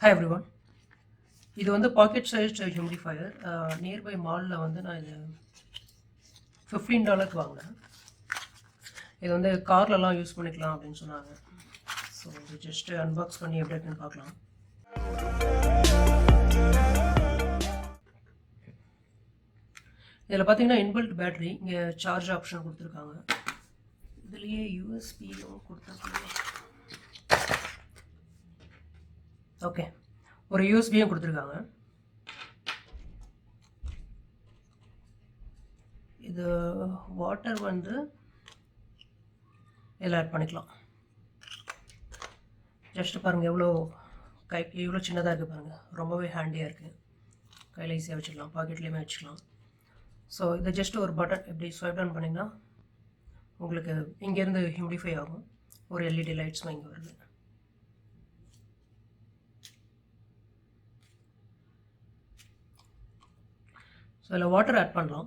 Hi everyone. இது வந்து packet sized humidifier. Nearby மாலில் வந்து நான் இது $15 வாங்கினேன். இது வந்து கார்லலாம் யூஸ் பண்ணிக்கலாம் அப்படின்னு சொன்னாங்க. ஸோ இது ஜஸ்ட் அன்பாக்ஸ் பண்ணி எப்படி இருக்குன்னு பார்க்கலாம். இதில் பார்த்தீங்கன்னா இன்பில்ட் பேட்டரி, இங்கே சார்ஜ் ஆப்ஷன் கொடுத்துருக்காங்க. இதுலேயே யூஎஸ்பியும் கொடுத்துருக்காங்க. ஓகே, ஒரு யூஎஸ்பியும் கொடுத்துருக்காங்க. இது வாட்டர் வந்து இதில் ஆட் பண்ணிக்கலாம். ஜஸ்ட் பாருங்கள் எவ்வளோ சின்னதாக இருக்குது பாருங்கள். ரொம்பவே ஹேண்டியாக இருக்குது. கையில் ஈஸியாக வச்சுக்கலாம், பாக்கெட்லேயுமே வச்சுக்கலாம். ஸோ இதை ஜஸ்ட் ஒரு பட்டன் இப்படி ஸ்வைப் டவுன் பண்ணிங்கன்னா உங்களுக்கு இங்கேருந்து ஹியூமிடிஃபை ஆகும். ஒரு எல்இடி லைட்ஸ்லாம் இங்கே வருது. ஸோ இதில் வாட்டர் ஆட் பண்ணலாம்.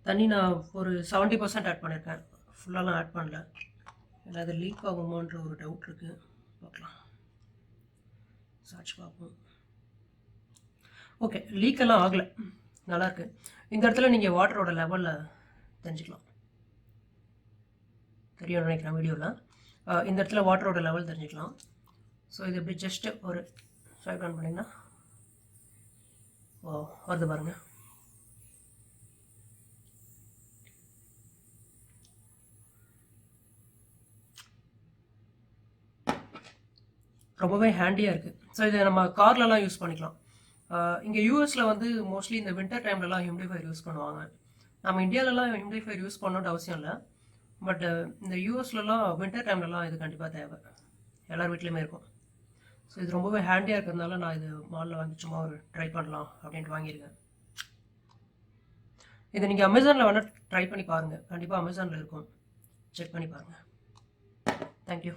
தண்ணி நான் ஒரு 70% ஆட் பண்ணியிருக்கேன், ஃபுல்லாலாம் ஆட் பண்ணல. ஏன்னா அது லீக் ஆகுமோன்ற ஒரு டவுட் இருக்குது. பார்க்கலாம், சர்ச் பார்ப்போம். ஓகே, லீக்கெல்லாம் ஆகலை, நல்லாயிருக்கு. இந்த இடத்துல நீங்கள் வாட்டரோட லெவலில் தெரிஞ்சுக்கலாம். தெரியும் நினைக்கிறேன் வீடியோவில். இந்த இடத்துல வாட்டரோட லெவல் தெரிஞ்சுக்கலாம். ஸோ இது எப்படி ஜஸ்ட்டு ஒரு ஸ்வைப் டவுன் பண்ணிங்கன்னா வருது பாருங்கள். ரொம்பவே ஹேண்டியாக இருக்குது. ஸோ இதை நம்ம கார்லலாம் யூஸ் பண்ணிக்கலாம். இங்கே யூஎஸில் வந்து மோஸ்ட்லி இந்த வின்டர் டைம்லலாம் ஹியூமிடிஃபையர் யூஸ் பண்ணுவாங்க. நம்ம இந்தியாவிலலாம் ஹியூமிடிஃபையர் யூஸ் பண்ணணுன்ற அவசியம் இல்லை. பட் இந்த யூஎஸ்லலாம் வின்டர் டைம்லலாம் இது கண்டிப்பாக தேவை, எல்லார் வீட்லேயுமே இருக்கும். ஸோ இது ரொம்பவே ஹேண்டியாக இருக்கிறதுனால நான் இது மாலில் வாங்கி சும்மா ஒரு ட்ரை பண்ணலாம் அப்படின்ட்டு வாங்கியிருக்கேன். இதை நீங்கள் அமேசானில் வேணால் ட்ரை பண்ணி பாருங்கள், கண்டிப்பாக அமேசானில் இருக்கும், செக் பண்ணி பாருங்கள். தேங்க்யூ.